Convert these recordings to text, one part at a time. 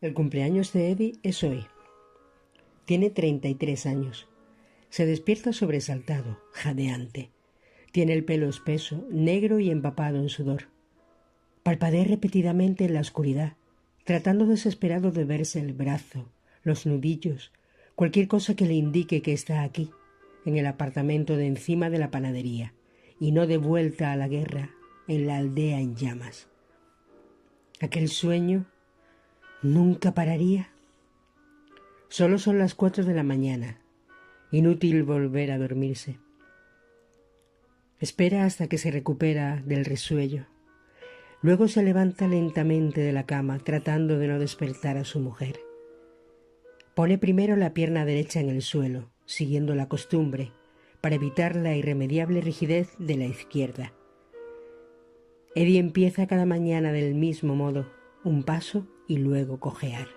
El cumpleaños de Eddie es hoy. Tiene 33 años. Se despierta sobresaltado, jadeante. Tiene el pelo espeso, negro y empapado en sudor. Parpadea repetidamente en la oscuridad, tratando desesperado de verse el brazo, los nudillos, cualquier cosa que le indique que está aquí, en el apartamento de encima de la panadería, y no de vuelta a la guerra, en la aldea en llamas. Aquel sueño nunca pararía. Solo son las 4 de la mañana. Inútil volver a dormirse. Espera hasta que se recupera del resuello. Luego se levanta lentamente de la cama, tratando de no despertar a su mujer. Pone primero la pierna derecha en el suelo, siguiendo la costumbre, para evitar la irremediable rigidez de la izquierda. Eddie empieza cada mañana del mismo modo, un paso y luego cojear.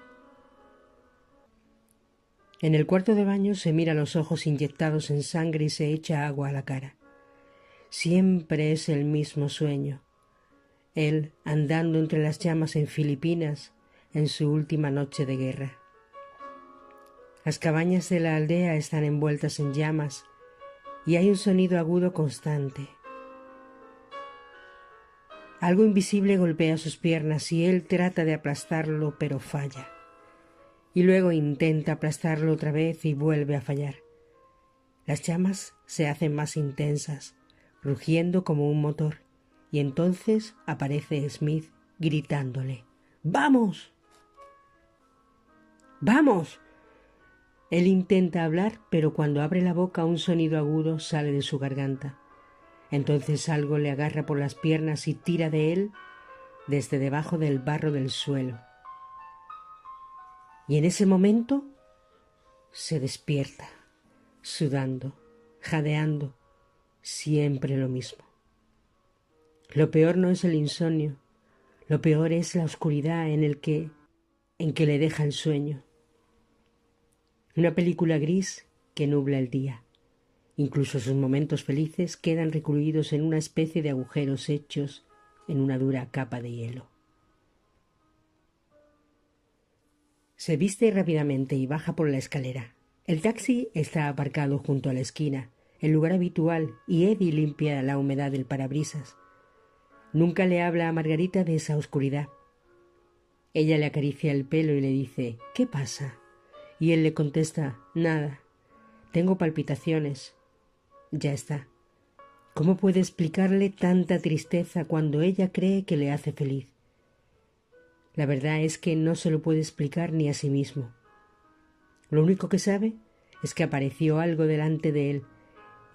En el cuarto de baño se mira los ojos inyectados en sangre y se echa agua a la cara. Siempre es el mismo sueño. Él andando entre las llamas en Filipinas en su última noche de guerra. Las cabañas de la aldea están envueltas en llamas y hay un sonido agudo constante. Algo invisible golpea sus piernas y él trata de aplastarlo, pero falla. Y luego intenta aplastarlo otra vez y vuelve a fallar. Las llamas se hacen más intensas, rugiendo como un motor, y entonces aparece Smith gritándole: ¡Vamos! ¡Vamos! Él intenta hablar, pero cuando abre la boca un sonido agudo sale de su garganta. Entonces algo le agarra por las piernas y tira de él desde debajo del barro del suelo. Y en ese momento se despierta, sudando, jadeando, siempre lo mismo. Lo peor no es el insomnio, lo peor es la oscuridad en que le deja el sueño. Una película gris que nubla el día. Incluso sus momentos felices quedan recluidos en una especie de agujeros hechos en una dura capa de hielo. Se viste rápidamente y baja por la escalera. El taxi está aparcado junto a la esquina, el lugar habitual, y Eddie limpia la humedad del parabrisas. Nunca le habla a Margarita de esa oscuridad. Ella le acaricia el pelo y le dice: ¿Qué pasa? Y él le contesta: Nada, tengo palpitaciones. Ya está. ¿Cómo puede explicarle tanta tristeza cuando ella cree que le hace feliz? La verdad es que no se lo puede explicar ni a sí mismo. Lo único que sabe es que apareció algo delante de él,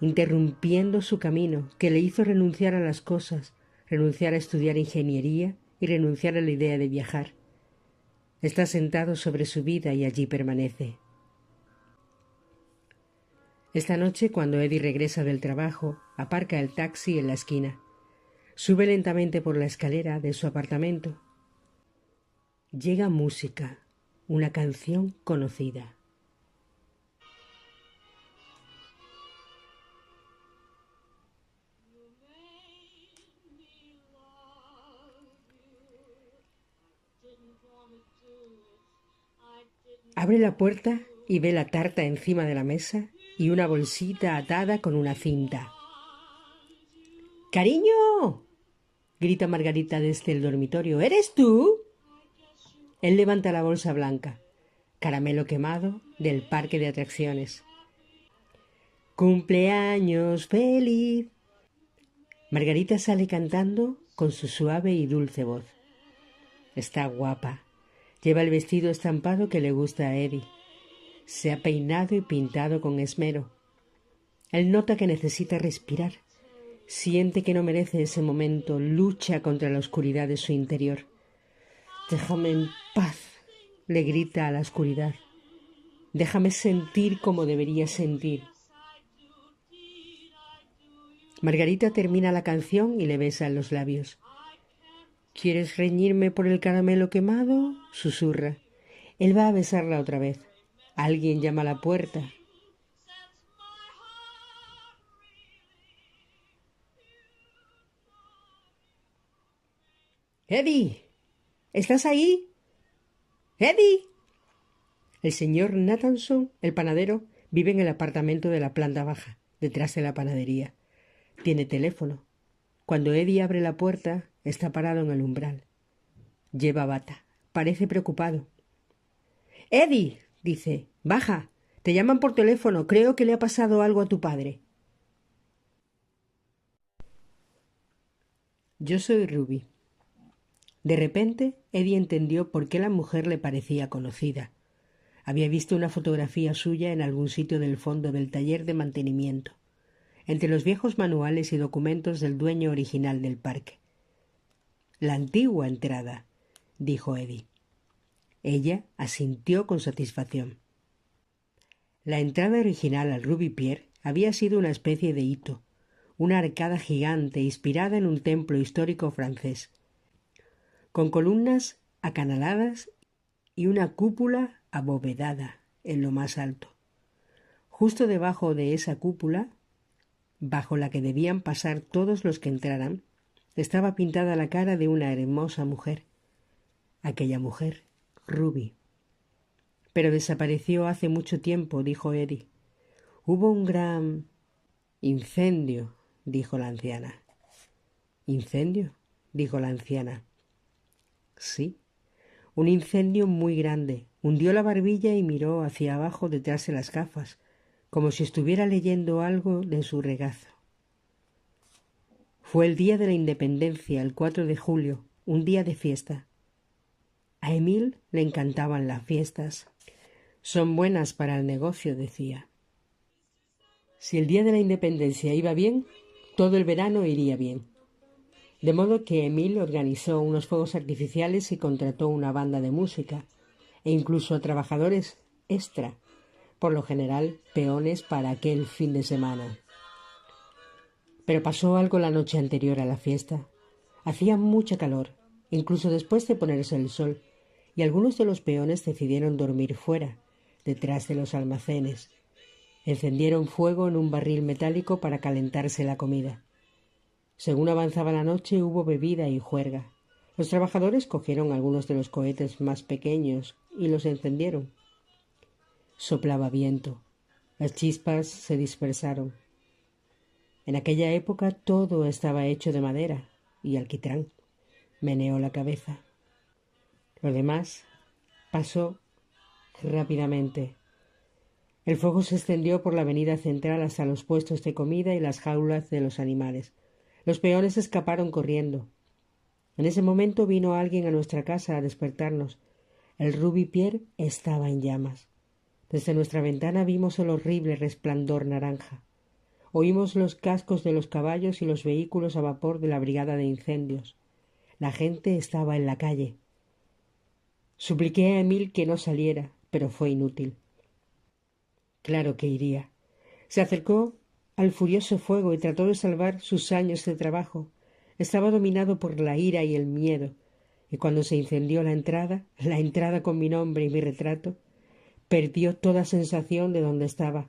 interrumpiendo su camino, que le hizo renunciar a las cosas, renunciar a estudiar ingeniería y renunciar a la idea de viajar. Está sentado sobre su vida y allí permanece. Esta noche, cuando Eddie regresa del trabajo, aparca el taxi en la esquina. Sube lentamente por la escalera de su apartamento. Llega música, una canción conocida. Abre la puerta y ve la tarta encima de la mesa y una bolsita atada con una cinta. ¡Cariño!, grita Margarita desde el dormitorio. ¿Eres tú? Él levanta la bolsa blanca. Caramelo quemado del parque de atracciones. ¡Cumpleaños feliz! Margarita sale cantando con su suave y dulce voz. Está guapa. Lleva el vestido estampado que le gusta a Eddie. Se ha peinado y pintado con esmero. Él nota que necesita respirar. Siente que no merece ese momento. Lucha contra la oscuridad de su interior. «Déjame en paz», le grita a la oscuridad. «Déjame sentir como debería sentir». Margarita termina la canción y le besa en los labios. «¿Quieres reñirme por el caramelo quemado?», susurra. Él va a besarla otra vez. Alguien llama a la puerta. «Eddie, ¿estás ahí?». ¡Eddie! El señor Nathanson, el panadero, vive en el apartamento de la planta baja, detrás de la panadería. Tiene teléfono. Cuando Eddie abre la puerta, está parado en el umbral. Lleva bata. Parece preocupado. «Eddie», dice, «baja. Te llaman por teléfono. Creo que le ha pasado algo a tu padre». Yo soy Ruby. De repente, Eddie entendió por qué la mujer le parecía conocida. Había visto una fotografía suya en algún sitio del fondo del taller de mantenimiento, entre los viejos manuales y documentos del dueño original del parque. «La antigua entrada», dijo Eddie. Ella asintió con satisfacción. La entrada original al Ruby Pier había sido una especie de hito, una arcada gigante inspirada en un templo histórico francés, con columnas acanaladas y una cúpula abovedada en lo más alto. Justo debajo de esa cúpula, bajo la que debían pasar todos los que entraran, estaba pintada la cara de una hermosa mujer. Aquella mujer, Ruby. «Pero desapareció hace mucho tiempo», dijo Eddie. «Hubo un gran incendio», dijo la anciana. «¿Incendio?», dijo la anciana. «Sí, un incendio muy grande». Hundió la barbilla y miró hacia abajo detrás de las gafas, como si estuviera leyendo algo de su regazo. Fue el día de la Independencia, el 4 de julio, un día de fiesta. A Emil le encantaban las fiestas. «Son buenas para el negocio», decía. Si el día de la Independencia iba bien, todo el verano iría bien. De modo que Emil organizó unos fuegos artificiales y contrató una banda de música, e incluso a trabajadores extra, por lo general peones para aquel fin de semana. Pero pasó algo la noche anterior a la fiesta. Hacía mucha calor, incluso después de ponerse el sol, y algunos de los peones decidieron dormir fuera, detrás de los almacenes. Encendieron fuego en un barril metálico para calentarse la comida. Según avanzaba la noche hubo bebida y juerga. Los trabajadores cogieron algunos de los cohetes más pequeños y los encendieron. Soplaba viento. Las chispas se dispersaron. En aquella época todo estaba hecho de madera y alquitrán. Meneó la cabeza. Lo demás pasó rápidamente. El fuego se extendió por la avenida central hasta los puestos de comida y las jaulas de los animales. Los peones escaparon corriendo. En ese momento vino alguien a nuestra casa a despertarnos. El Ruby Pier estaba en llamas. Desde nuestra ventana vimos el horrible resplandor naranja. Oímos los cascos de los caballos y los vehículos a vapor de la brigada de incendios. La gente estaba en la calle. Supliqué a Emil que no saliera, pero fue inútil. Claro que iría. Se acercó al furioso fuego y trató de salvar sus años de trabajo. Estaba dominado por la ira y el miedo, y cuando se incendió la entrada con mi nombre y mi retrato, perdió toda sensación de dónde estaba.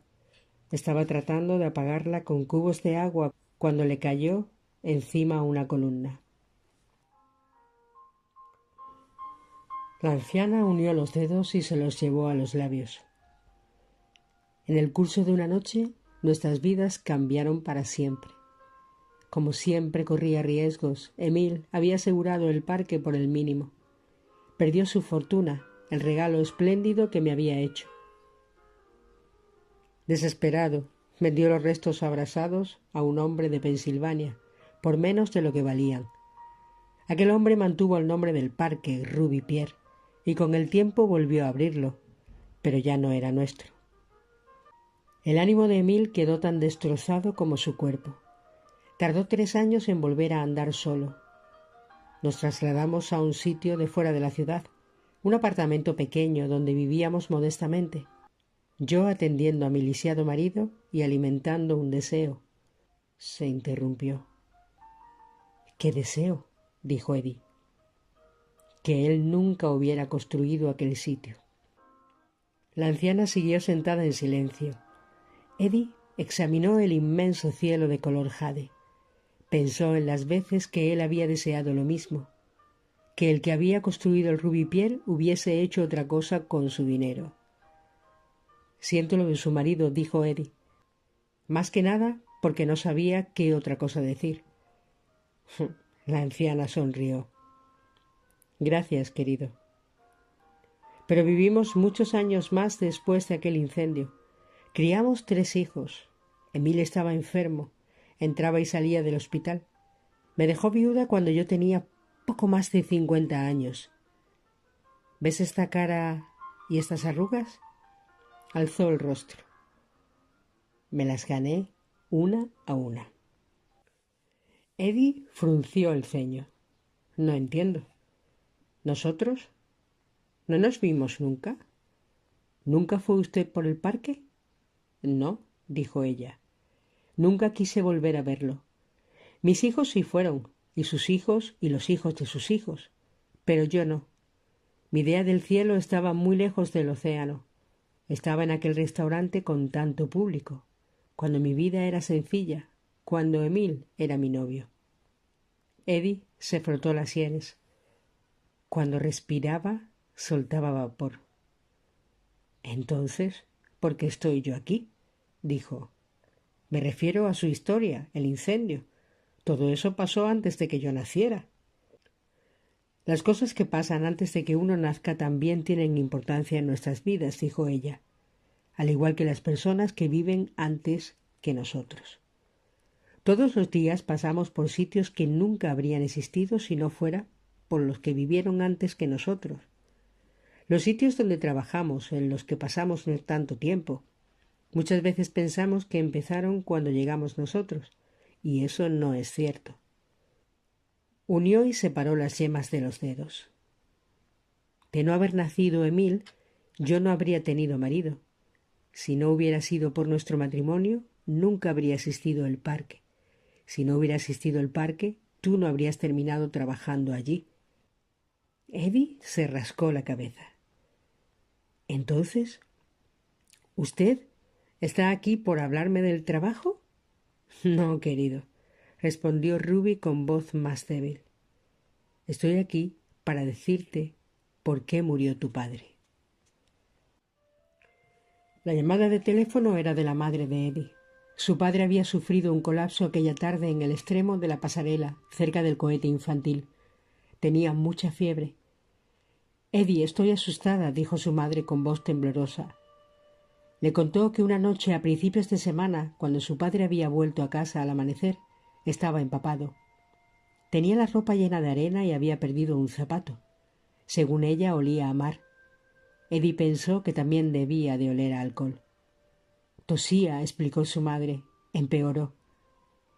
Estaba tratando de apagarla con cubos de agua cuando le cayó encima una columna. La anciana unió los dedos y se los llevó a los labios. En el curso de una noche, nuestras vidas cambiaron para siempre. Como siempre corría riesgos, Emil había asegurado el parque por el mínimo. Perdió su fortuna, el regalo espléndido que me había hecho. Desesperado, vendió los restos abrasados a un hombre de Pensilvania, por menos de lo que valían. Aquel hombre mantuvo el nombre del parque, Ruby Pier, y con el tiempo volvió a abrirlo, pero ya no era nuestro. El ánimo de Emil quedó tan destrozado como su cuerpo. Tardó 3 años en volver a andar solo. Nos trasladamos a un sitio de fuera de la ciudad, un apartamento pequeño donde vivíamos modestamente, yo atendiendo a mi lisiado marido y alimentando un deseo. Se interrumpió. «¿Qué deseo?», dijo Eddie. Que él nunca hubiera construido aquel sitio. La anciana siguió sentada en silencio. Eddie examinó el inmenso cielo de color jade. Pensó en las veces que él había deseado lo mismo. que el que había construido el Ruby Pierre hubiese hecho otra cosa con su dinero. Siento lo de su marido, dijo Eddie. Más que nada porque no sabía qué otra cosa decir. La anciana sonrió. Gracias, querido. Pero vivimos muchos años más después de aquel incendio. Criamos 3 hijos. Emil estaba enfermo. Entraba y salía del hospital. Me dejó viuda cuando yo tenía poco más de 50 años. ¿Ves esta cara y estas arrugas? Alzó el rostro. Me las gané una a una. Eddie frunció el ceño. No entiendo. ¿Nosotros? ¿No nos vimos nunca? ¿Nunca fue usted por el parque? No, dijo ella. Nunca quise volver a verlo. Mis hijos sí fueron, y sus hijos y los hijos de sus hijos, pero yo no. Mi idea del cielo estaba muy lejos del océano. Estaba en aquel restaurante con tanto público, cuando mi vida era sencilla, cuando Emil era mi novio. Eddie se frotó las sienes. Cuando respiraba, soltaba vapor. Entonces, ¿por qué estoy yo aquí? Dijo. Me refiero a su historia, el incendio. Todo eso pasó antes de que yo naciera. Las cosas que pasan antes de que uno nazca también tienen importancia en nuestras vidas, dijo ella, al igual que las personas que viven antes que nosotros. Todos los días pasamos por sitios que nunca habrían existido si no fuera por los que vivieron antes que nosotros. Los sitios donde trabajamos, en los que pasamos tanto tiempo. Muchas veces pensamos que empezaron cuando llegamos nosotros, y eso no es cierto. Unió y separó las yemas de los dedos. De no haber nacido Emil, yo no habría tenido marido. Si no hubiera sido por nuestro matrimonio, nunca habría existido el parque. Si no hubiera existido el parque, tú no habrías terminado trabajando allí. Eddie se rascó la cabeza. Entonces, ¿usted está aquí por hablarme del trabajo? No, querido, respondió Ruby con voz más débil. Estoy aquí para decirte por qué murió tu padre. La llamada de teléfono era de la madre de Eddie. Su padre había sufrido un colapso aquella tarde en el extremo de la pasarela, cerca del cohete infantil. Tenía mucha fiebre. Eddie, estoy asustada, dijo su madre con voz temblorosa. Le contó que una noche a principios de semana, cuando su padre había vuelto a casa al amanecer, estaba empapado. Tenía la ropa llena de arena y había perdido un zapato. Según ella, olía a mar. Eddie pensó que también debía de oler a alcohol. Tosía, explicó su madre. Empeoró.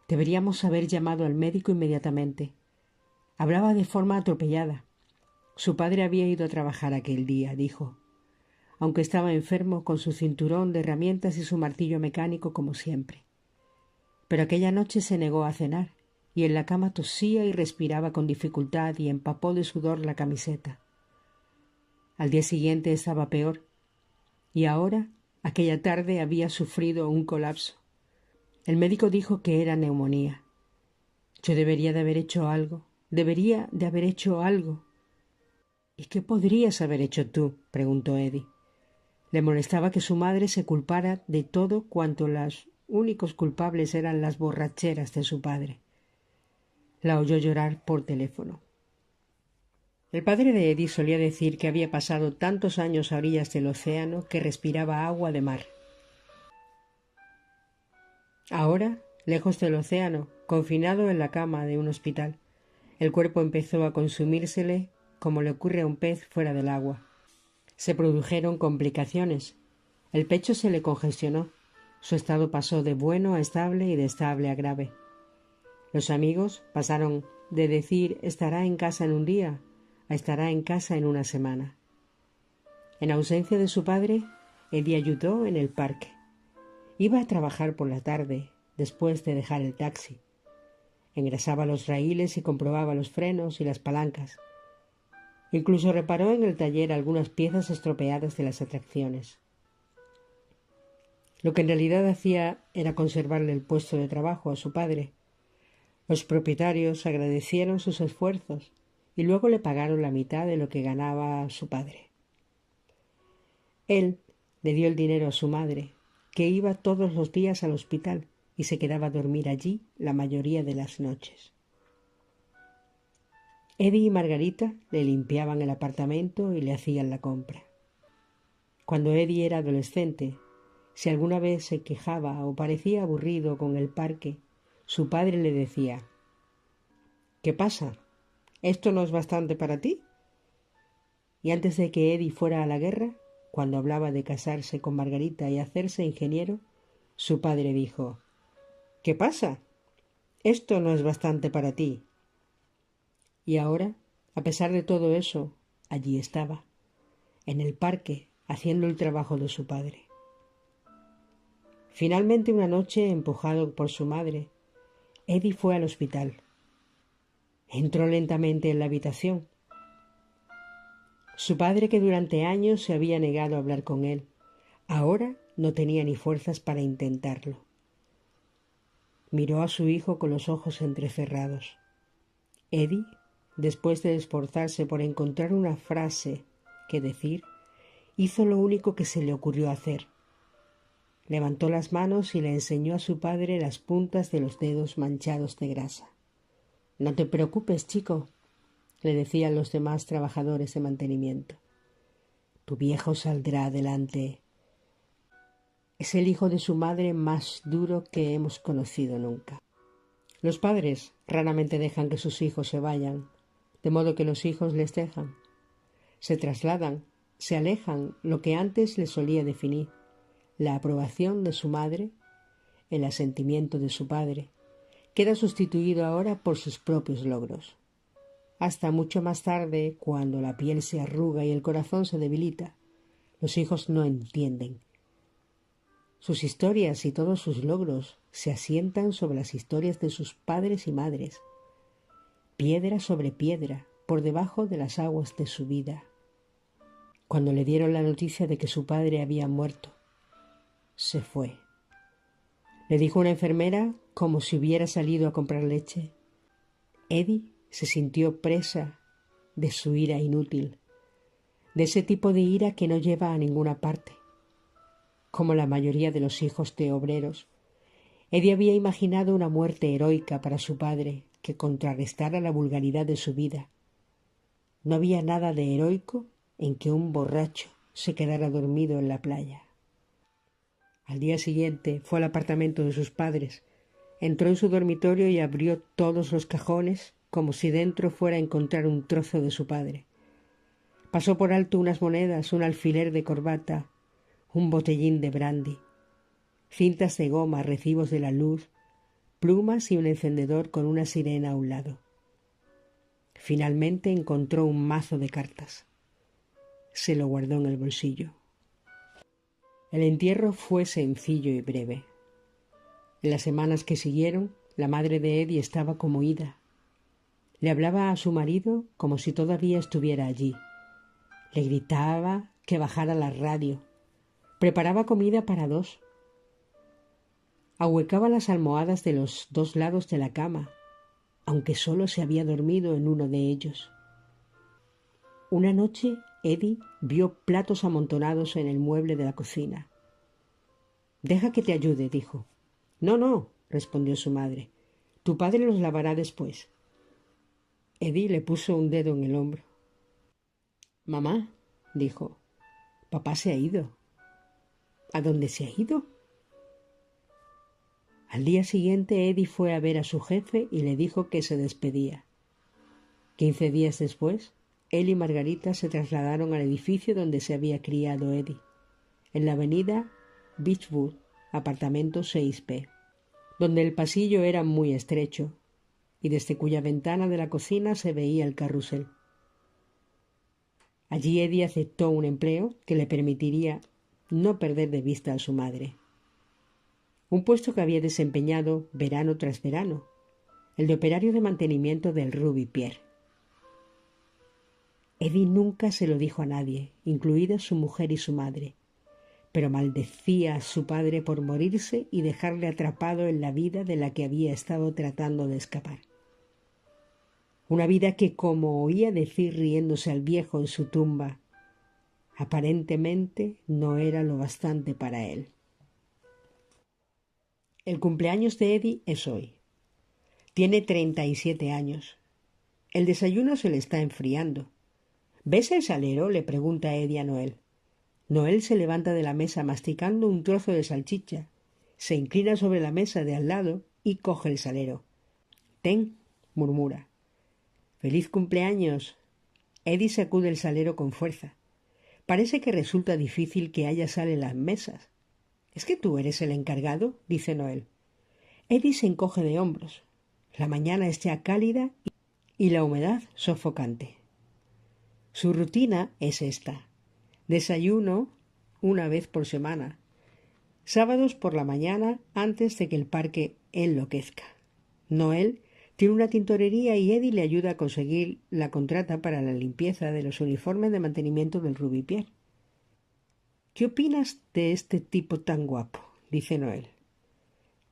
Deberíamos haber llamado al médico inmediatamente. Hablaba de forma atropellada. Su padre había ido a trabajar aquel día, dijo, aunque estaba enfermo con su cinturón de herramientas y su martillo mecánico como siempre. Pero aquella noche se negó a cenar y en la cama tosía y respiraba con dificultad y empapó de sudor la camiseta. Al día siguiente estaba peor y ahora, aquella tarde, había sufrido un colapso. El médico dijo que era neumonía. Yo debería de haber hecho algo. ¿Y qué podrías haber hecho tú? Preguntó Eddie. Le molestaba que su madre se culpara de todo cuanto los únicos culpables eran las borracheras de su padre. La oyó llorar por teléfono. El padre de Eddie solía decir que había pasado tantos años a orillas del océano que respiraba agua de mar. Ahora, lejos del océano, confinado en la cama de un hospital, el cuerpo empezó a consumírsele como le ocurre a un pez fuera del agua. Se produjeron complicaciones. El pecho se le congestionó. Su estado pasó de bueno a estable y de estable a grave. Los amigos pasaron de decir estará en casa en un día a estará en casa en una semana. En ausencia de su padre, Eddie ayudó en el parque. Iba a trabajar por la tarde, después de dejar el taxi. Engrasaba los raíles y comprobaba los frenos y las palancas. Incluso reparó en el taller algunas piezas estropeadas de las atracciones. Lo que en realidad hacía era conservarle el puesto de trabajo a su padre. Los propietarios agradecieron sus esfuerzos y luego le pagaron la mitad de lo que ganaba su padre. Él le dio el dinero a su madre, que iba todos los días al hospital y se quedaba a dormir allí la mayoría de las noches. Eddie y Margarita le limpiaban el apartamento y le hacían la compra. Cuando Eddie era adolescente, si alguna vez se quejaba o parecía aburrido con el parque, su padre le decía: «¿Qué pasa? ¿Esto no es bastante para ti?». Y antes de que Eddie fuera a la guerra, cuando hablaba de casarse con Margarita y hacerse ingeniero, su padre dijo: «¿Qué pasa? Esto no es bastante para ti». Y ahora, a pesar de todo eso, allí estaba, en el parque, haciendo el trabajo de su padre. Finalmente, una noche, empujado por su madre, Eddie fue al hospital. Entró lentamente en la habitación. Su padre, que durante años se había negado a hablar con él, ahora no tenía ni fuerzas para intentarlo. Miró a su hijo con los ojos entrecerrados. Eddie, después de esforzarse por encontrar una frase que decir, hizo lo único que se le ocurrió hacer. Levantó las manos y le enseñó a su padre las puntas de los dedos manchados de grasa. «No te preocupes, chico», le decían los demás trabajadores de mantenimiento. «Tu viejo saldrá adelante. Es el hijo de su madre más duro que hemos conocido nunca». Los padres raramente dejan que sus hijos se vayan, de modo que los hijos les dejan. Se trasladan, se alejan, lo que antes les solía definir: la aprobación de su madre, el asentimiento de su padre, queda sustituido ahora por sus propios logros. Hasta mucho más tarde, cuando la piel se arruga y el corazón se debilita, los hijos no entienden. Sus historias y todos sus logros se asientan sobre las historias de sus padres y madres, piedra sobre piedra, por debajo de las aguas de su vida. Cuando le dieron la noticia de que su padre había muerto, se fue. Le dijo una enfermera como si hubiera salido a comprar leche. Eddie se sintió presa de su ira inútil, de ese tipo de ira que no lleva a ninguna parte. Como la mayoría de los hijos de obreros, Eddie había imaginado una muerte heroica para su padre que contrarrestara la vulgaridad de su vida. No había nada de heroico en que un borracho se quedara dormido en la playa. Al día siguiente fue al apartamento de sus padres, entró en su dormitorio y abrió todos los cajones como si dentro fuera a encontrar un trozo de su padre. Pasó por alto unas monedas, un alfiler de corbata, un botellín de brandy, cintas de goma, recibos de la luz, plumas y un encendedor con una sirena a un lado. Finalmente encontró un mazo de cartas. Se lo guardó en el bolsillo. El entierro fue sencillo y breve. En las semanas que siguieron, la madre de Eddie estaba como ida. Le hablaba a su marido como si todavía estuviera allí. Le gritaba que bajara la radio. Preparaba comida para dos. Ahuecaba las almohadas de los dos lados de la cama, aunque solo se había dormido en uno de ellos. Una noche Eddie vio platos amontonados en el mueble de la cocina. «Deja que te ayude», dijo. «No, no», respondió su madre. «Tu padre los lavará después». Eddie le puso un dedo en el hombro. «Mamá», dijo, «papá se ha ido». «¿A dónde se ha ido?». Al día siguiente Eddie fue a ver a su jefe y le dijo que se despedía. 15 días después, él y Margarita se trasladaron al edificio donde se había criado Eddie, en la avenida Beechwood, apartamento 6B, donde el pasillo era muy estrecho y desde cuya ventana de la cocina se veía el carrusel. Allí Eddie aceptó un empleo que le permitiría no perder de vista a su madre. Un puesto que había desempeñado verano tras verano, el de operario de mantenimiento del Ruby Pier. Eddie nunca se lo dijo a nadie, incluidas su mujer y su madre, pero maldecía a su padre por morirse y dejarle atrapado en la vida de la que había estado tratando de escapar. Una vida que, como oía decir riéndose al viejo en su tumba, aparentemente no era lo bastante para él. El cumpleaños de Eddie es hoy. Tiene 37 años. El desayuno se le está enfriando. ¿Ves el salero?, le pregunta Eddie a Noel. Noel se levanta de la mesa masticando un trozo de salchicha, se inclina sobre la mesa de al lado y coge el salero. «Ten», murmura. «Feliz cumpleaños». Eddie sacude el salero con fuerza. Parece que resulta difícil que haya sal en las mesas. «¿Es que tú eres el encargado?», dice Noel. Eddie se encoge de hombros. La mañana es ya cálida y la humedad sofocante. Su rutina es esta. Desayuno una vez por semana. Sábados por la mañana antes de que el parque enloquezca. Noel tiene una tintorería y Eddie le ayuda a conseguir la contrata para la limpieza de los uniformes de mantenimiento del Ruby Pierre. «¿Qué opinas de este tipo tan guapo?», dice Noel.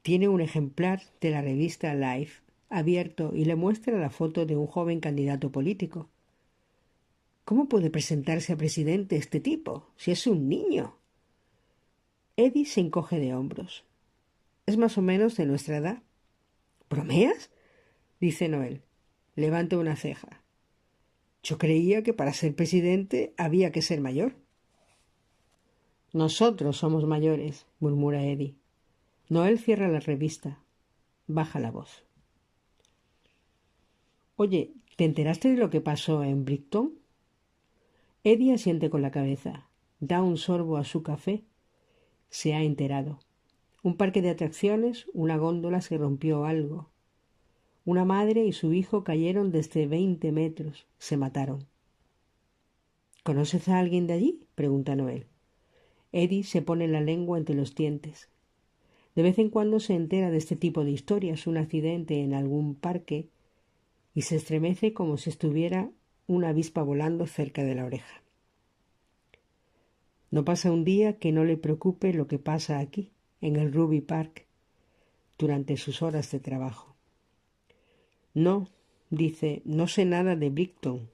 Tiene un ejemplar de la revista Life abierto y le muestra la foto de un joven candidato político. «¿Cómo puede presentarse a presidente este tipo, si es un niño?». Eddie se encoge de hombros. «Es más o menos de nuestra edad». «¿Bromeas?», dice Noel. Levanta una ceja. «Yo creía que para ser presidente había que ser mayor». «Nosotros somos mayores», murmura Eddie. Noel cierra la revista. Baja la voz. «Oye, ¿te enteraste de lo que pasó en Brighton?». Eddie asiente con la cabeza. Da un sorbo a su café. Se ha enterado. Un parque de atracciones, una góndola se rompió algo. Una madre y su hijo cayeron desde 20 metros. Se mataron. «¿Conoces a alguien de allí?», pregunta Noel. Eddie se pone la lengua entre los dientes. De vez en cuando se entera de este tipo de historias, un accidente en algún parque, y se estremece como si estuviera una avispa volando cerca de la oreja. No pasa un día que no le preocupe lo que pasa aquí, en el Ruby Park, durante sus horas de trabajo. «No», dice, «no sé nada de Brighton».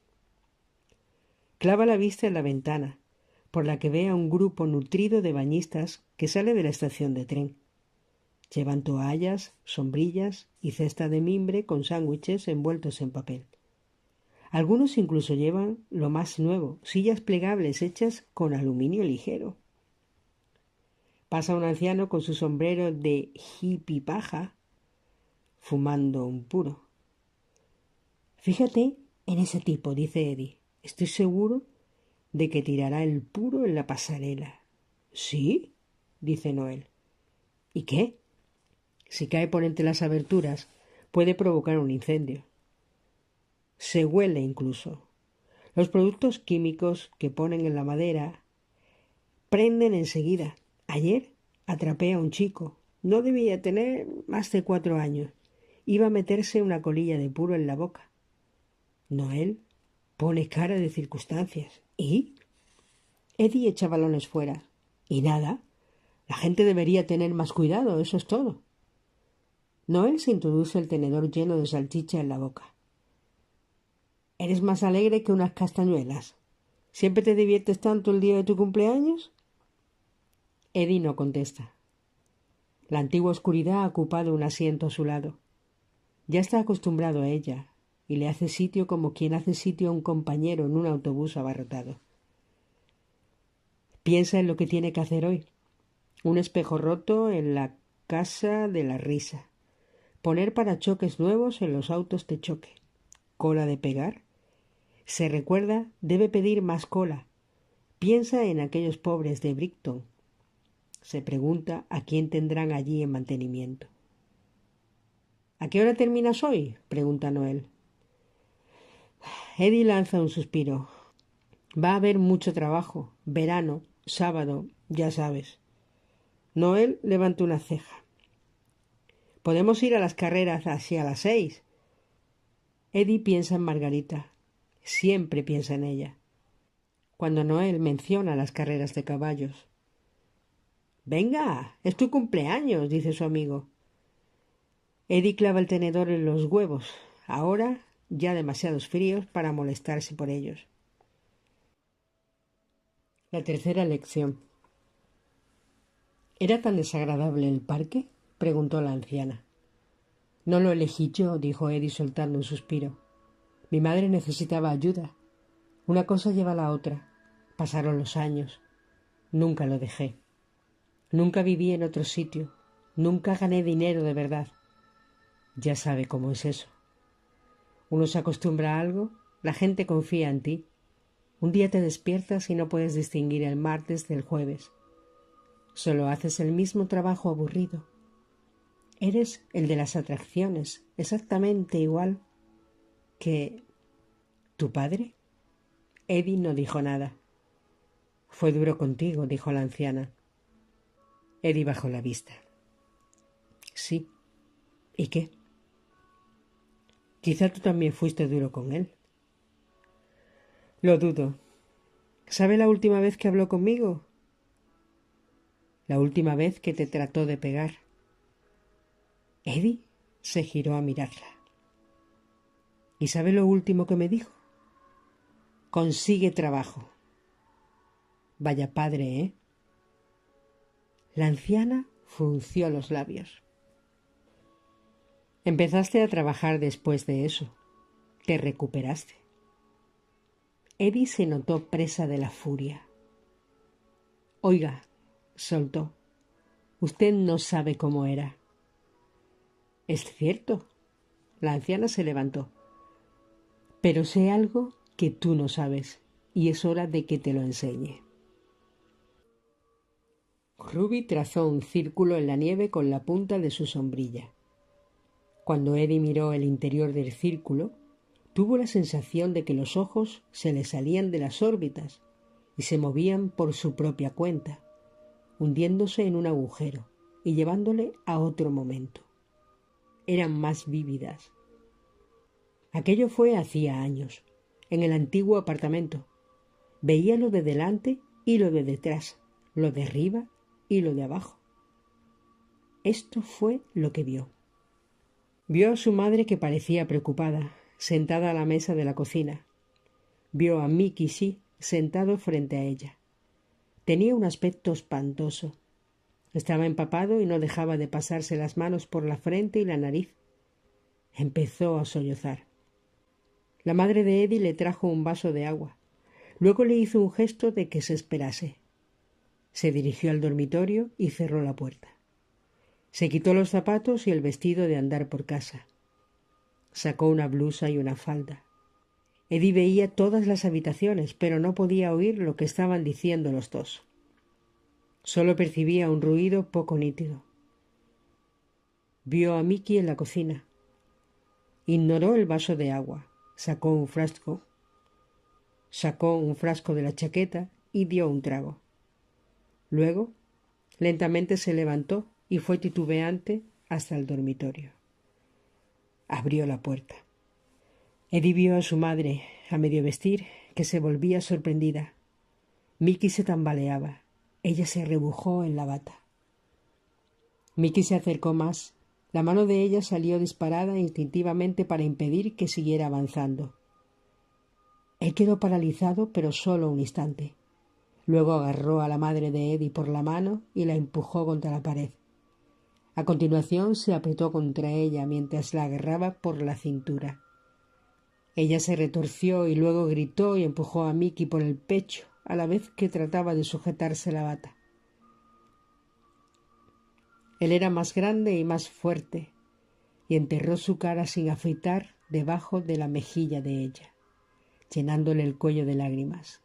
Clava la vista en la ventana, por la que ve a un grupo nutrido de bañistas que sale de la estación de tren. Llevan toallas, sombrillas y cesta de mimbre con sándwiches envueltos en papel. Algunos incluso llevan lo más nuevo, sillas plegables hechas con aluminio ligero. Pasa un anciano con su sombrero de hippie paja, fumando un puro. «Fíjate en ese tipo», dice Eddie. «Estoy seguro de que tirará el puro en la pasarela». «¿Sí?», dice Noel. «¿Y qué?». «Si cae por entre las aberturas, puede provocar un incendio». Se huele incluso. Los productos químicos que ponen en la madera prenden enseguida. Ayer atrapé a un chico. No debía tener más de 4 años. Iba a meterse una colilla de puro en la boca. Noel pone cara de circunstancias. ¿Y? Eddie echa balones fuera. ¿Y nada? La gente debería tener más cuidado, eso es todo. Noel se introduce el tenedor lleno de salchicha en la boca. «¿Eres más alegre que unas castañuelas? ¿Siempre te diviertes tanto el día de tu cumpleaños?». Eddie no contesta. La antigua oscuridad ha ocupado un asiento a su lado. Ya está acostumbrado a ella y le hace sitio como quien hace sitio a un compañero en un autobús abarrotado. Piensa en lo que tiene que hacer hoy. Un espejo roto en la casa de la risa. Poner parachoques nuevos en los autos de choque. Cola de pegar. Se recuerda, debe pedir más cola. Piensa en aquellos pobres de Brighton. Se pregunta a quién tendrán allí en mantenimiento. «¿A qué hora terminas hoy?», pregunta Noel. Eddie lanza un suspiro. Va a haber mucho trabajo. Verano, sábado, ya sabes. Noel levanta una ceja. «Podemos ir a las carreras hacia las 6». Eddie piensa en Margarita. Siempre piensa en ella. Cuando Noel menciona las carreras de caballos. «Venga, es tu cumpleaños», dice su amigo. Eddie clava el tenedor en los huevos. Ahora ya demasiados fríos para molestarse por ellos. La tercera lección. ¿Era tan desagradable el parque?, preguntó la anciana. No lo elegí yo, dijo Eddie soltando un suspiro. Mi madre necesitaba ayuda. Una cosa lleva a la otra. Pasaron los años. Nunca lo dejé. Nunca viví en otro sitio. Nunca gané dinero de verdad. Ya sabe cómo es eso. Uno se acostumbra a algo, la gente confía en ti. Un día te despiertas y no puedes distinguir el martes del jueves. Solo haces el mismo trabajo aburrido. Eres el de las atracciones, exactamente igual que... ¿Tu padre? Eddie no dijo nada. Fue duro contigo, dijo la anciana. Eddie bajó la vista. Sí. ¿Y qué? Quizá tú también fuiste duro con él. Lo dudo. ¿Sabe la última vez que habló conmigo? La última vez que te trató de pegar. Eddie se giró a mirarla. ¿Y sabe lo último que me dijo? Consigue trabajo. Vaya padre, ¿eh? La anciana frunció los labios. Empezaste a trabajar después de eso. Te recuperaste. Eddie se notó presa de la furia. Oiga, soltó. Usted no sabe cómo era. Es cierto. La anciana se levantó. Pero sé algo que tú no sabes, y es hora de que te lo enseñe. Ruby trazó un círculo en la nieve con la punta de su sombrilla. Cuando Eddie miró el interior del círculo, tuvo la sensación de que los ojos se le salían de las órbitas y se movían por su propia cuenta, hundiéndose en un agujero y llevándole a otro momento. Eran más vívidas. Aquello fue hacía años, en el antiguo apartamento. Veía lo de delante y lo de detrás, lo de arriba y lo de abajo. Esto fue lo que vio. Vio a su madre, que parecía preocupada, sentada a la mesa de la cocina. Vio a Mickey sí, sentado frente a ella. Tenía un aspecto espantoso. Estaba empapado y no dejaba de pasarse las manos por la frente y la nariz. Empezó a sollozar. La madre de Eddie le trajo un vaso de agua. Luego le hizo un gesto de que se esperase. Se dirigió al dormitorio y cerró la puerta. Se quitó los zapatos y el vestido de andar por casa. Sacó una blusa y una falda. Eddie veía todas las habitaciones, pero no podía oír lo que estaban diciendo los dos. Solo percibía un ruido poco nítido. Vio a Mickey en la cocina. Ignoró el vaso de agua. Sacó un frasco de la chaqueta y dio un trago. Luego, lentamente se levantó y fue titubeante hasta el dormitorio. Abrió la puerta. Eddie vio a su madre, a medio vestir, que se volvía sorprendida. Mickey se tambaleaba. Ella se rebujó en la bata. Mickey se acercó más. La mano de ella salió disparada instintivamente para impedir que siguiera avanzando. Él quedó paralizado, pero solo un instante. Luego agarró a la madre de Eddie por la mano y la empujó contra la pared. A continuación se apretó contra ella mientras la agarraba por la cintura. Ella se retorció y luego gritó y empujó a Mickey por el pecho, a la vez que trataba de sujetarse la bata. Él era más grande y más fuerte, y enterró su cara sin afeitar debajo de la mejilla de ella, llenándole el cuello de lágrimas.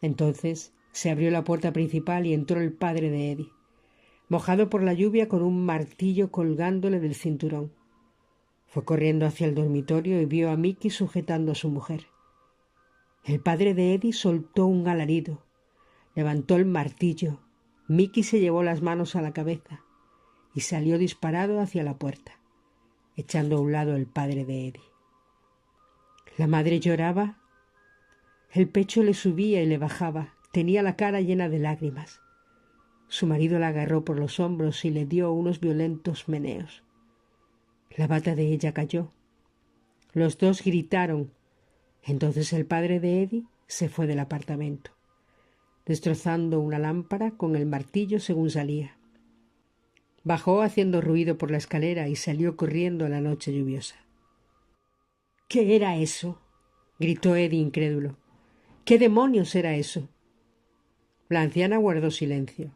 Entonces se abrió la puerta principal y entró el padre de Eddie, mojado por la lluvia con un martillo colgándole del cinturón. Fue corriendo hacia el dormitorio y vio a Mickey sujetando a su mujer. El padre de Eddie soltó un alarido, levantó el martillo. Mickey se llevó las manos a la cabeza y salió disparado hacia la puerta, echando a un lado el padre de Eddie. La madre lloraba. El pecho le subía y le bajaba. Tenía la cara llena de lágrimas. Su marido la agarró por los hombros y le dio unos violentos meneos. La bata de ella cayó. Los dos gritaron. Entonces el padre de Eddie se fue del apartamento, destrozando una lámpara con el martillo según salía. Bajó haciendo ruido por la escalera y salió corriendo a la noche lluviosa. —¿Qué era eso? —gritó Eddie incrédulo. —¿Qué demonios era eso? La anciana guardó silencio.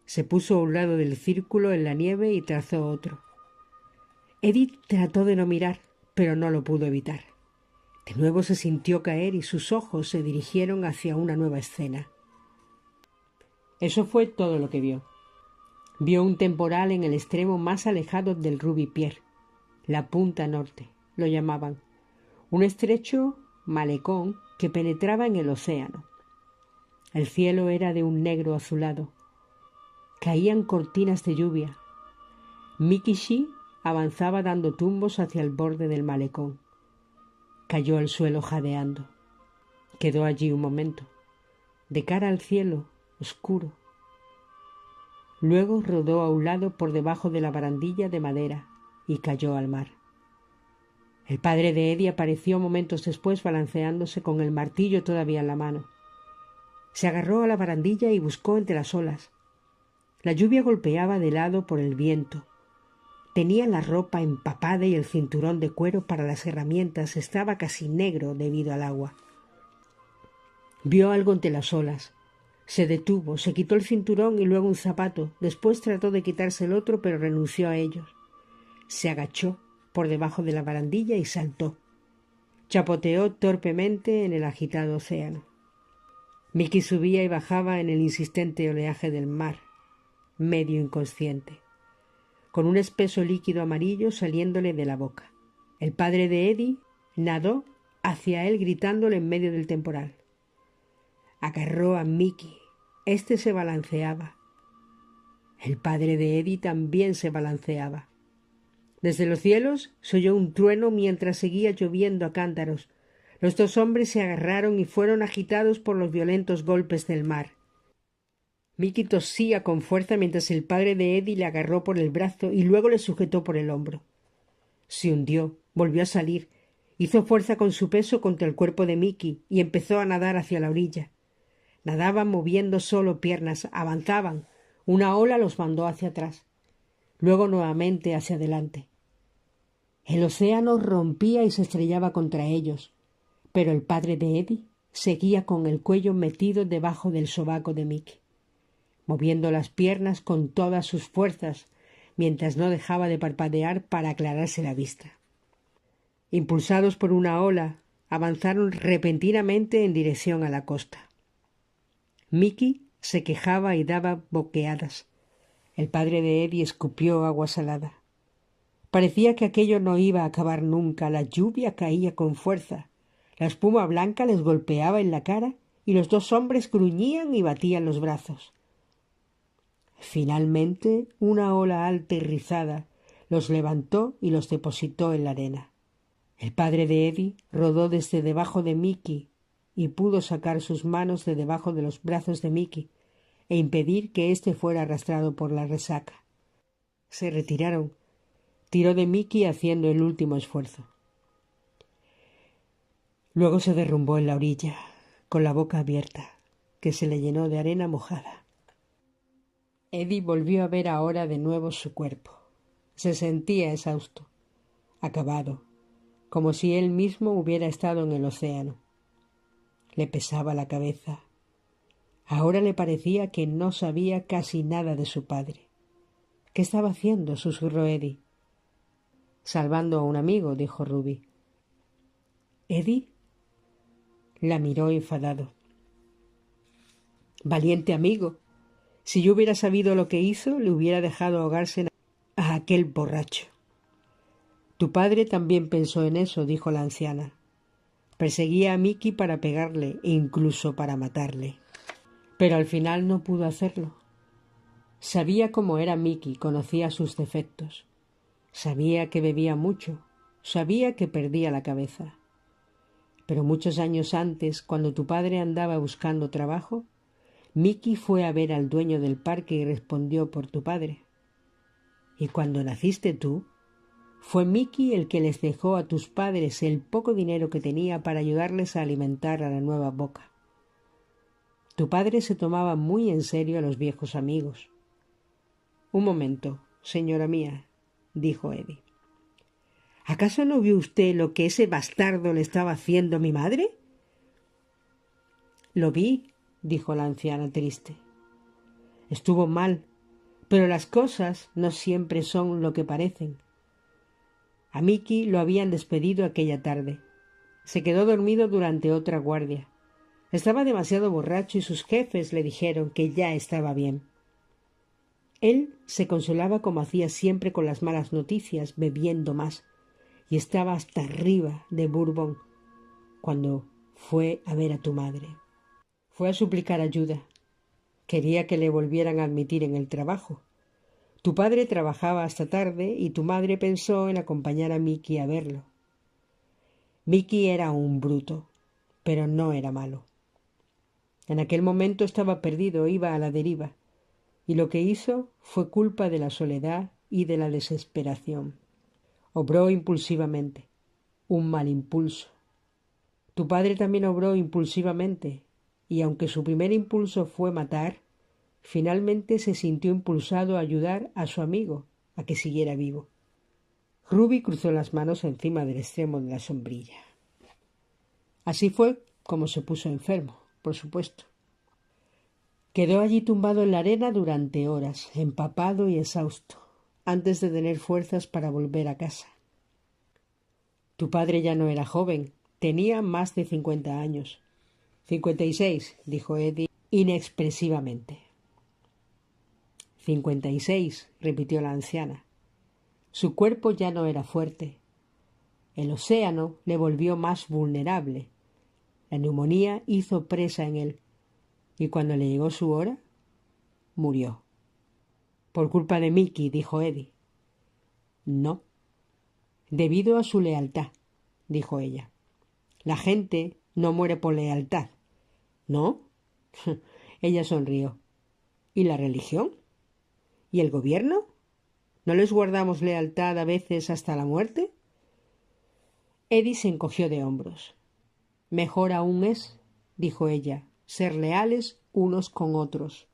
Se puso a un lado del círculo en la nieve y trazó otro. Eddie trató de no mirar, pero no lo pudo evitar. De nuevo se sintió caer y sus ojos se dirigieron hacia una nueva escena. Eso fue todo lo que vio. Vio un temporal en el extremo más alejado del Ruby Pier, la punta norte, lo llamaban, un estrecho malecón que penetraba en el océano. El cielo era de un negro azulado. Caían cortinas de lluvia. Mickey Shee avanzaba dando tumbos hacia el borde del malecón. Cayó al suelo jadeando. Quedó allí un momento, de cara al cielo, oscuro. Luego rodó a un lado por debajo de la barandilla de madera y cayó al mar. El padre de Eddie apareció momentos después balanceándose con el martillo todavía en la mano. Se agarró a la barandilla y buscó entre las olas. La lluvia golpeaba de lado por el viento. Tenía la ropa empapada y el cinturón de cuero para las herramientas estaba casi negro debido al agua. Vio algo entre las olas. Se detuvo, se quitó el cinturón y luego un zapato. Después trató de quitarse el otro, pero renunció a ellos. Se agachó por debajo de la barandilla y saltó. Chapoteó torpemente en el agitado océano. Mickey subía y bajaba en el insistente oleaje del mar, medio inconsciente, con un espeso líquido amarillo saliéndole de la boca. El padre de Eddie nadó hacia él gritándole en medio del temporal. Agarró a Mickey. Este se balanceaba. El padre de Eddie también se balanceaba. Desde los cielos se oyó un trueno mientras seguía lloviendo a cántaros. Los dos hombres se agarraron y fueron agitados por los violentos golpes del mar. Mickey tosía con fuerza mientras el padre de Eddie le agarró por el brazo y luego le sujetó por el hombro. Se hundió, volvió a salir, hizo fuerza con su peso contra el cuerpo de Mickey y empezó a nadar hacia la orilla. Nadaban moviendo solo piernas, avanzaban. Una ola los mandó hacia atrás, luego nuevamente hacia adelante. El océano rompía y se estrellaba contra ellos, pero el padre de Eddie seguía con el cuello metido debajo del sobaco de Mickey, moviendo las piernas con todas sus fuerzas, mientras no dejaba de parpadear para aclararse la vista. Impulsados por una ola, avanzaron repentinamente en dirección a la costa. Mickey se quejaba y daba boqueadas. El padre de Eddie escupió agua salada. Parecía que aquello no iba a acabar nunca. La lluvia caía con fuerza. La espuma blanca les golpeaba en la cara y los dos hombres gruñían y batían los brazos. Finalmente, una ola alta y rizada los levantó y los depositó en la arena. El padre de Eddie rodó desde debajo de Mickey y pudo sacar sus manos de debajo de los brazos de Mickey e impedir que éste fuera arrastrado por la resaca. Se retiraron. Tiró de Mickey haciendo el último esfuerzo. Luego se derrumbó en la orilla, con la boca abierta, que se le llenó de arena mojada. Eddie volvió a ver ahora de nuevo su cuerpo. Se sentía exhausto, acabado, como si él mismo hubiera estado en el océano. Le pesaba la cabeza. Ahora le parecía que no sabía casi nada de su padre. —¿Qué estaba haciendo? —susurró Eddie. —Salvando a un amigo —dijo Ruby. —¿Eddie? La miró enfadado. —Valiente amigo. Si yo hubiera sabido lo que hizo, le hubiera dejado ahogarse a aquel borracho. —Tu padre también pensó en eso —dijo la anciana. Perseguía a Mickey para pegarle e incluso para matarle. Pero al final no pudo hacerlo. Sabía cómo era Mickey, conocía sus defectos. Sabía que bebía mucho, sabía que perdía la cabeza. Pero muchos años antes, cuando tu padre andaba buscando trabajo, Mickey fue a ver al dueño del parque y respondió por tu padre. Y cuando naciste tú, Fue Mickey el que les dejó a tus padres el poco dinero que tenía para ayudarles a alimentar a la nueva boca. Tu padre se tomaba muy en serio a los viejos amigos. Un momento, señora mía, dijo Eddie. ¿Acaso no vio usted lo que ese bastardo le estaba haciendo a mi madre? Lo vi, dijo la anciana triste. Estuvo mal, pero las cosas no siempre son lo que parecen. A Mickey lo habían despedido aquella tarde. Se quedó dormido durante otra guardia. Estaba demasiado borracho y sus jefes le dijeron que ya estaba bien. Él se consolaba como hacía siempre con las malas noticias, bebiendo más, y estaba hasta arriba de bourbon cuando fue a ver a tu madre. Fue a suplicar ayuda. Quería que le volvieran a admitir en el trabajo. Tu padre trabajaba hasta tarde y tu madre pensó en acompañar a Mickey a verlo. Mickey era un bruto, pero no era malo. En aquel momento estaba perdido, iba a la deriva, y lo que hizo fue culpa de la soledad y de la desesperación. Obró impulsivamente, un mal impulso. Tu padre también obró impulsivamente, y aunque su primer impulso fue matar, finalmente se sintió impulsado a ayudar a su amigo a que siguiera vivo. Ruby cruzó las manos encima del extremo de la sombrilla. Así fue como se puso enfermo, por supuesto. Quedó allí tumbado en la arena durante horas, empapado y exhausto, antes de tener fuerzas para volver a casa. Tu padre ya no era joven, tenía más de 50 años. 56, dijo Eddie inexpresivamente. 56, repitió la anciana. Su cuerpo ya no era fuerte. El océano le volvió más vulnerable. La neumonía hizo presa en él, y cuando le llegó su hora, murió. Por culpa de Mickey, dijo Eddie. No. Debido a su lealtad, dijo ella. La gente no muere por lealtad, ¿no? Ella sonrió. ¿Y la religión? ¿Y el gobierno? ¿No les guardamos lealtad a veces hasta la muerte? Eddie se encogió de hombros. Mejor aún es, dijo ella, ser leales unos con otros.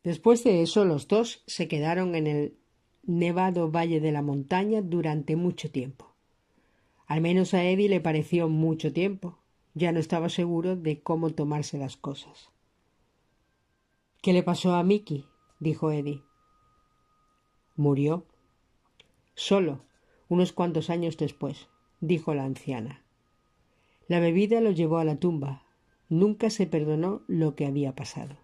Después de eso, los dos se quedaron en el nevado valle de la montaña durante mucho tiempo. Al menos a Eddie le pareció mucho tiempo. Ya no estaba seguro de cómo tomarse las cosas. ¿Qué le pasó a Mickey? Dijo Eddie. Murió. Solo, unos cuantos años después, dijo la anciana. La bebida lo llevó a la tumba. Nunca se perdonó lo que había pasado.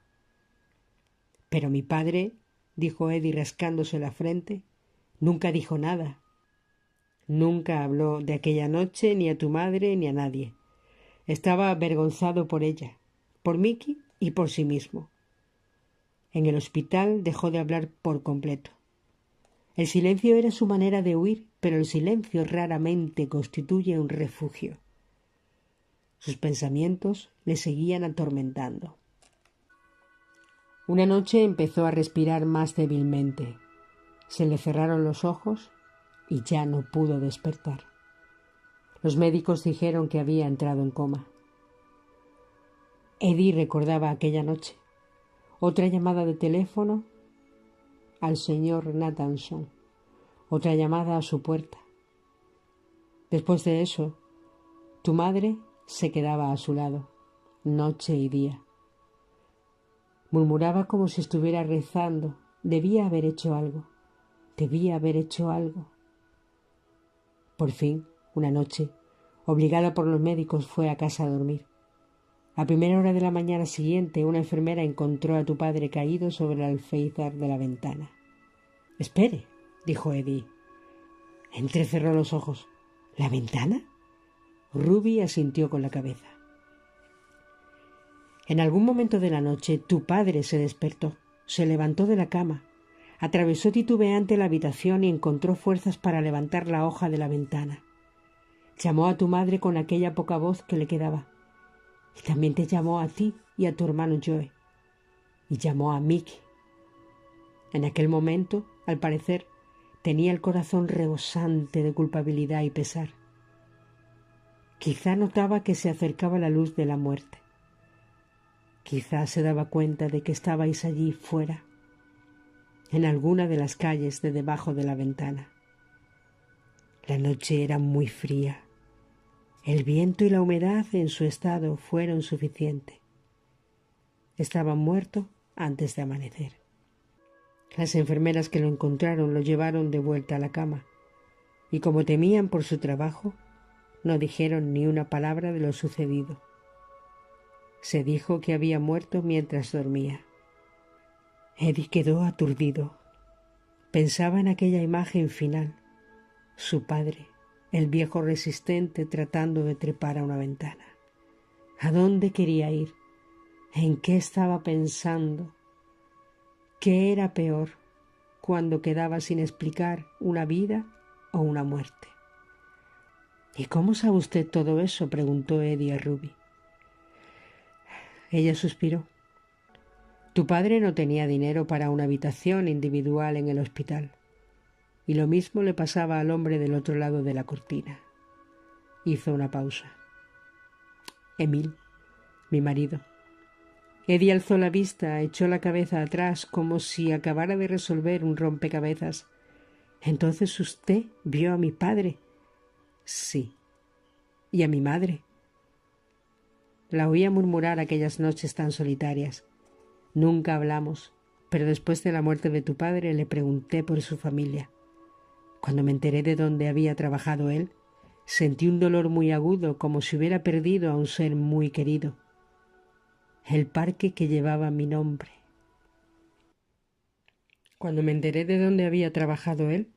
Pero mi padre, dijo Eddie rascándose la frente, nunca dijo nada. Nunca habló de aquella noche ni a tu madre ni a nadie. Estaba avergonzado por ella, por Mickey y por sí mismo. En el hospital dejó de hablar por completo. El silencio era su manera de huir, pero el silencio raramente constituye un refugio. Sus pensamientos le seguían atormentando. Una noche empezó a respirar más débilmente. Se le cerraron los ojos y ya no pudo despertar. Los médicos dijeron que había entrado en coma. Eddie recordaba aquella noche. Otra llamada de teléfono al señor Nathanson. Otra llamada a su puerta. Después de eso, tu madre se quedaba a su lado, noche y día. Murmuraba como si estuviera rezando. Debía haber hecho algo. Debía haber hecho algo. Por fin, una noche, obligada por los médicos, fue a casa a dormir. A primera hora de la mañana siguiente, una enfermera encontró a tu padre caído sobre el alféizar de la ventana. «Espere», dijo Eddie. Entrecerró los ojos. «¿La ventana?» Ruby asintió con la cabeza. En algún momento de la noche, tu padre se despertó, se levantó de la cama, atravesó titubeante la habitación y encontró fuerzas para levantar la hoja de la ventana. Llamó a tu madre con aquella poca voz que le quedaba. Y también te llamó a ti y a tu hermano Joe. Y llamó a Mickey. En aquel momento, al parecer, Tenía el corazón rebosante de culpabilidad y pesar. Quizá notaba que se acercaba la luz de la muerte. Quizá se daba cuenta de que estabais allí fuera, en alguna de las calles de debajo de la ventana. La noche era muy fría. El viento y la humedad en su estado fueron suficientes. Estaba muerto antes de amanecer. Las enfermeras que lo encontraron lo llevaron de vuelta a la cama, y como temían por su trabajo, no dijeron ni una palabra de lo sucedido. Se dijo que había muerto mientras dormía. Eddie quedó aturdido. Pensaba en aquella imagen final, su padre, el viejo resistente tratando de trepar a una ventana. ¿A dónde quería ir? ¿En qué estaba pensando? ¿Qué era peor cuando quedaba sin explicar una vida o una muerte? ¿Y cómo sabe usted todo eso?, preguntó Eddie a Ruby. Ella suspiró. Tu padre no tenía dinero para una habitación individual en el hospital, y lo mismo le pasaba al hombre del otro lado de la cortina. Hizo una pausa. Emil, mi marido. Eddie alzó la vista, echó la cabeza atrás como si acabara de resolver un rompecabezas. ¿Entonces usted vio a mi padre? Sí. ¿Y a mi madre? La oía murmurar aquellas noches tan solitarias. Nunca hablamos, pero después de la muerte de tu padre le pregunté por su familia. Cuando me enteré de dónde había trabajado él, sentí un dolor muy agudo, como si hubiera perdido a un ser muy querido. El parque que llevaba mi nombre. Cuando me enteré de dónde había trabajado él,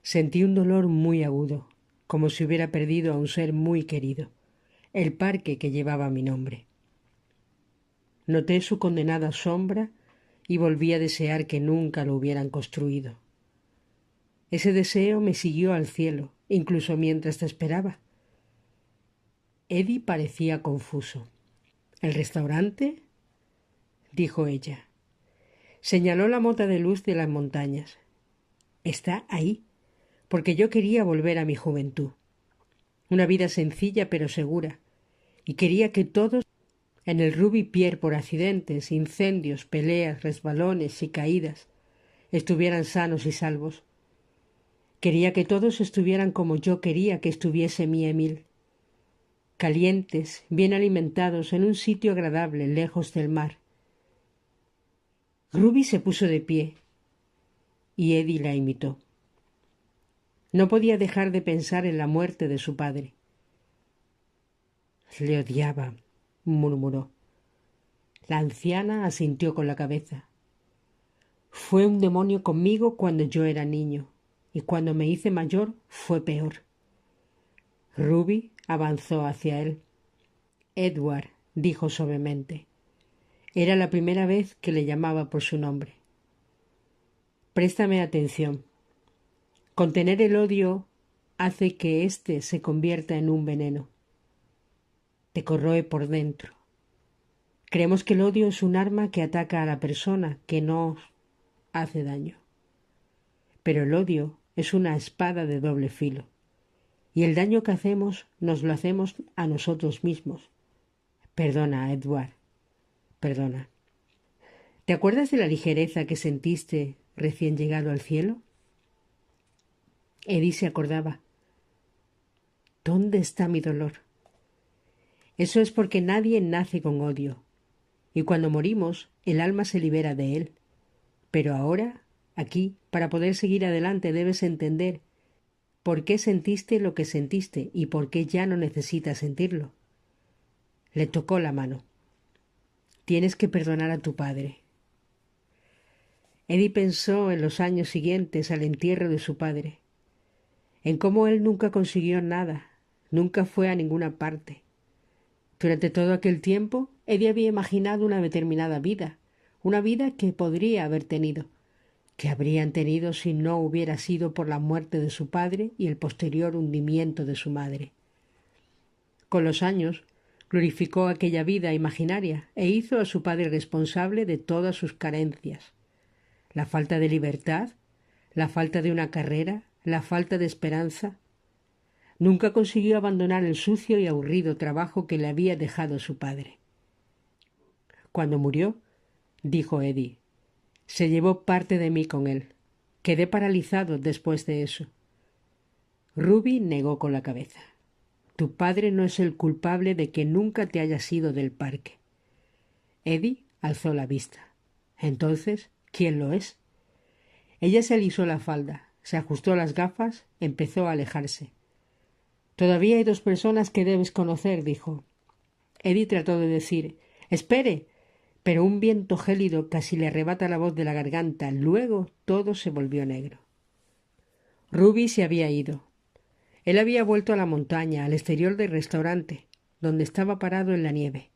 sentí un dolor muy agudo, como si hubiera perdido a un ser muy querido. El parque que llevaba mi nombre. Noté su condenada sombra y volví a desear que nunca lo hubieran construido. Ese deseo me siguió al cielo, incluso mientras te esperaba. Eddie parecía confuso. ¿El restaurante? Dijo ella. Señaló la mota de luz de las montañas. Está ahí, porque yo quería volver a mi juventud. Una vida sencilla pero segura, y quería que todos en el Ruby Pier, por accidentes, incendios, peleas, resbalones y caídas, estuvieran sanos y salvos. Quería que todos estuvieran como yo quería que estuviese mi Emil, calientes, bien alimentados, en un sitio agradable, lejos del mar. Ruby se puso de pie, y Eddie la imitó. No podía dejar de pensar en la muerte de su padre. Le odiaba, murmuró. La anciana asintió con la cabeza. Fue un demonio conmigo cuando yo era niño, y cuando me hice mayor fue peor. Ruby avanzó hacia él. Edward, dijo suavemente. Era la primera vez que le llamaba por su nombre. Préstame atención. Contener el odio hace que éste se convierta en un veneno. Te corroe por dentro. Creemos que el odio es un arma que ataca a la persona, que no hace daño. Pero el odio es una espada de doble filo, y el daño que hacemos nos lo hacemos a nosotros mismos. Perdona, Edward, perdona. ¿Te acuerdas de la ligereza que sentiste recién llegado al cielo? Eddie se acordaba. ¿Dónde está mi dolor? Eso es porque nadie nace con odio, y cuando morimos el alma se libera de él. Pero ahora, aquí, para poder seguir adelante, debes entender por qué sentiste lo que sentiste y por qué ya no necesitas sentirlo. Le tocó la mano. Tienes que perdonar a tu padre. Eddie pensó en los años siguientes al entierro de su padre, en cómo él nunca consiguió nada, nunca fue a ninguna parte. Durante todo aquel tiempo, Eddie había imaginado una determinada vida, una vida que podría haber tenido, que habrían tenido si no hubiera sido por la muerte de su padre y el posterior hundimiento de su madre. Con los años, glorificó aquella vida imaginaria e hizo a su padre responsable de todas sus carencias. La falta de libertad, la falta de una carrera, la falta de esperanza. Nunca consiguió abandonar el sucio y aburrido trabajo que le había dejado su padre. Cuando murió, dijo Eddie, se llevó parte de mí con él. Quedé paralizado después de eso. Ruby negó con la cabeza. Tu padre no es el culpable de que nunca te hayas ido del parque. Eddie alzó la vista. Entonces, ¿quién lo es? Ella se alisó la falda, se ajustó las gafas, empezó a alejarse. Todavía hay 2 personas que debes conocer, dijo. Eddie trató de decir, espere, pero un viento gélido casi le arrebata la voz de la garganta. Luego todo se volvió negro. Ruby se había ido. Él había vuelto a la montaña, al exterior del restaurante, donde estaba parado en la nieve.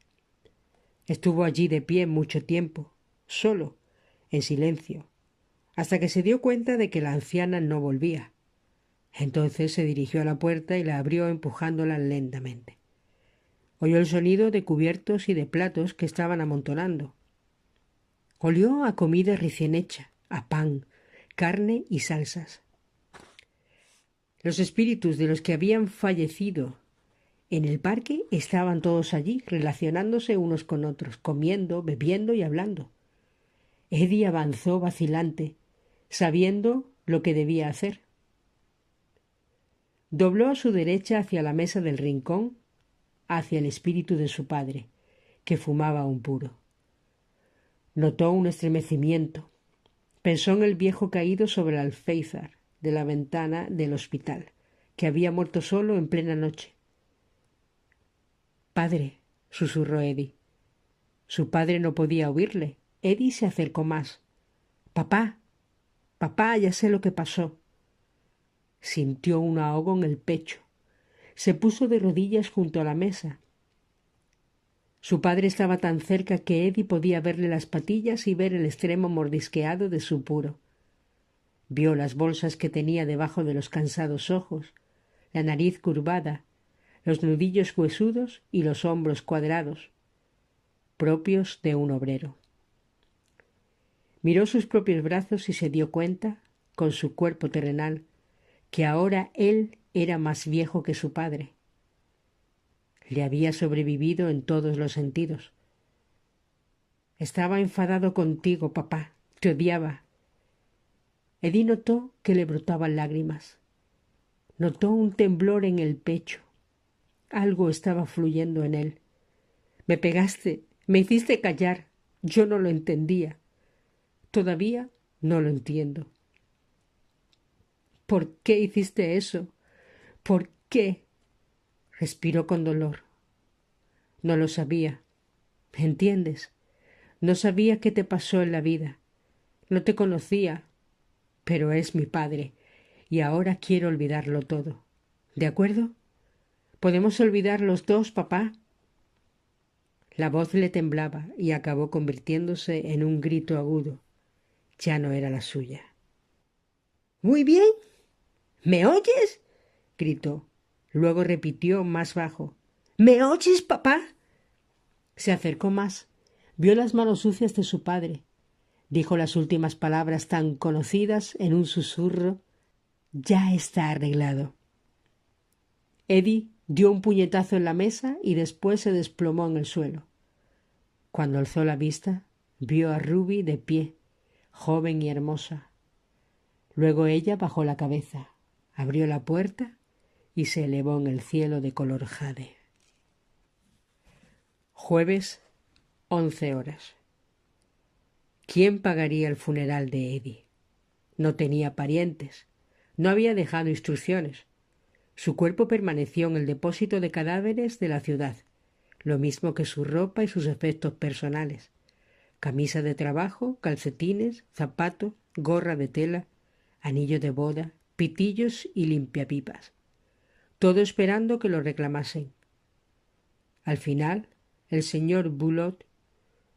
Estuvo allí de pie mucho tiempo, solo, en silencio, hasta que se dio cuenta de que la anciana no volvía. Entonces se dirigió a la puerta y la abrió empujándola lentamente. Oyó el sonido de cubiertos y de platos que estaban amontonando. Olió a comida recién hecha, a pan, carne y salsas. Los espíritus de los que habían fallecido en el parque estaban todos allí, relacionándose unos con otros, comiendo, bebiendo y hablando. Eddie avanzó vacilante, sabiendo lo que debía hacer. Dobló a su derecha hacia la mesa del rincón, hacia el espíritu de su padre, que fumaba un puro. Notó un estremecimiento. Pensó en el viejo caído sobre el alféizar de la ventana del hospital, que había muerto solo en plena noche. «Padre», susurró Eddie. Su padre no podía oírle. Eddie se acercó más. «Papá, papá, ya sé lo que pasó». Sintió un ahogo en el pecho. Se puso de rodillas junto a la mesa. Su padre estaba tan cerca que Eddie podía verle las patillas y ver el extremo mordisqueado de su puro. Vio las bolsas que tenía debajo de los cansados ojos, la nariz curvada, los nudillos huesudos y los hombros cuadrados, propios de un obrero. Miró sus propios brazos y se dio cuenta, con su cuerpo terrenal, que ahora él era más viejo que su padre. Le había sobrevivido en todos los sentidos. Estaba enfadado contigo, papá. Te odiaba. Eddie notó que le brotaban lágrimas. Notó un temblor en el pecho. Algo estaba fluyendo en él. Me pegaste, me hiciste callar. Yo no lo entendía. Todavía no lo entiendo. ¿Por qué hiciste eso? ¿Por qué? Respiró con dolor. No lo sabía. ¿Entiendes? No sabía qué te pasó en la vida. No te conocía, pero es mi padre, y ahora quiero olvidarlo todo. ¿De acuerdo? ¿Podemos olvidar los 2, papá? La voz le temblaba y acabó convirtiéndose en un grito agudo. Ya no era la suya. «Muy bien. ¿Me oyes?», gritó. Luego repitió más bajo. «¿Me oyes, papá?». Se acercó más. Vio las manos sucias de su padre. Dijo las últimas palabras tan conocidas en un susurro. «Ya está arreglado». Eddie dio un puñetazo en la mesa y después se desplomó en el suelo. Cuando alzó la vista, vio a Ruby de pie, joven y hermosa. Luego ella bajó la cabeza, abrió la puerta y se elevó en el cielo de color jade. Jueves, 11 horas. ¿Quién pagaría el funeral de Eddie? No tenía parientes. No había dejado instrucciones. Su cuerpo permaneció en el depósito de cadáveres de la ciudad, lo mismo que su ropa y sus efectos personales. Camisa de trabajo, calcetines, zapatos, gorra de tela, anillo de boda, pitillos y limpiapipas. Todo esperando que lo reclamasen. Al final, el señor Bullock,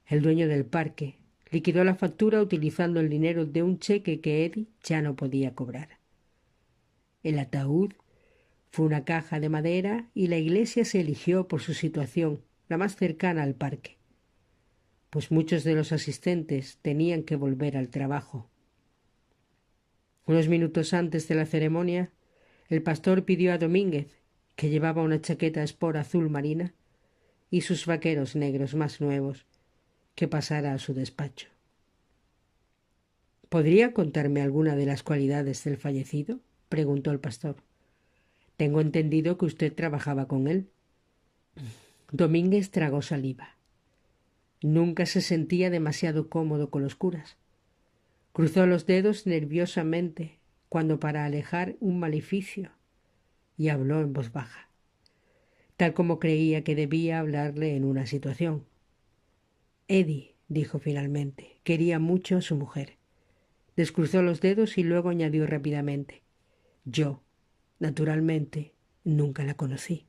el dueño del parque, liquidó la factura utilizando el dinero de un cheque que Eddie ya no podía cobrar. El ataúd fue una caja de madera y la iglesia se eligió por su situación, la más cercana al parque, pues muchos de los asistentes tenían que volver al trabajo. Unos minutos antes de la ceremonia, el pastor pidió a Domínguez, que llevaba una chaqueta espora azul marina y sus vaqueros negros más nuevos, que pasara a su despacho. ¿Podría contarme alguna de las cualidades del fallecido?, preguntó el pastor. Tengo entendido que usted trabajaba con él. Domínguez tragó saliva. Nunca se sentía demasiado cómodo con los curas. Cruzó los dedos nerviosamente cuando para alejar un maleficio y habló en voz baja, tal como creía que debía hablarle en una situación. Eddie, dijo finalmente, quería mucho a su mujer. Descruzó los dedos y luego añadió rápidamente: yo, naturalmente, nunca la conocí.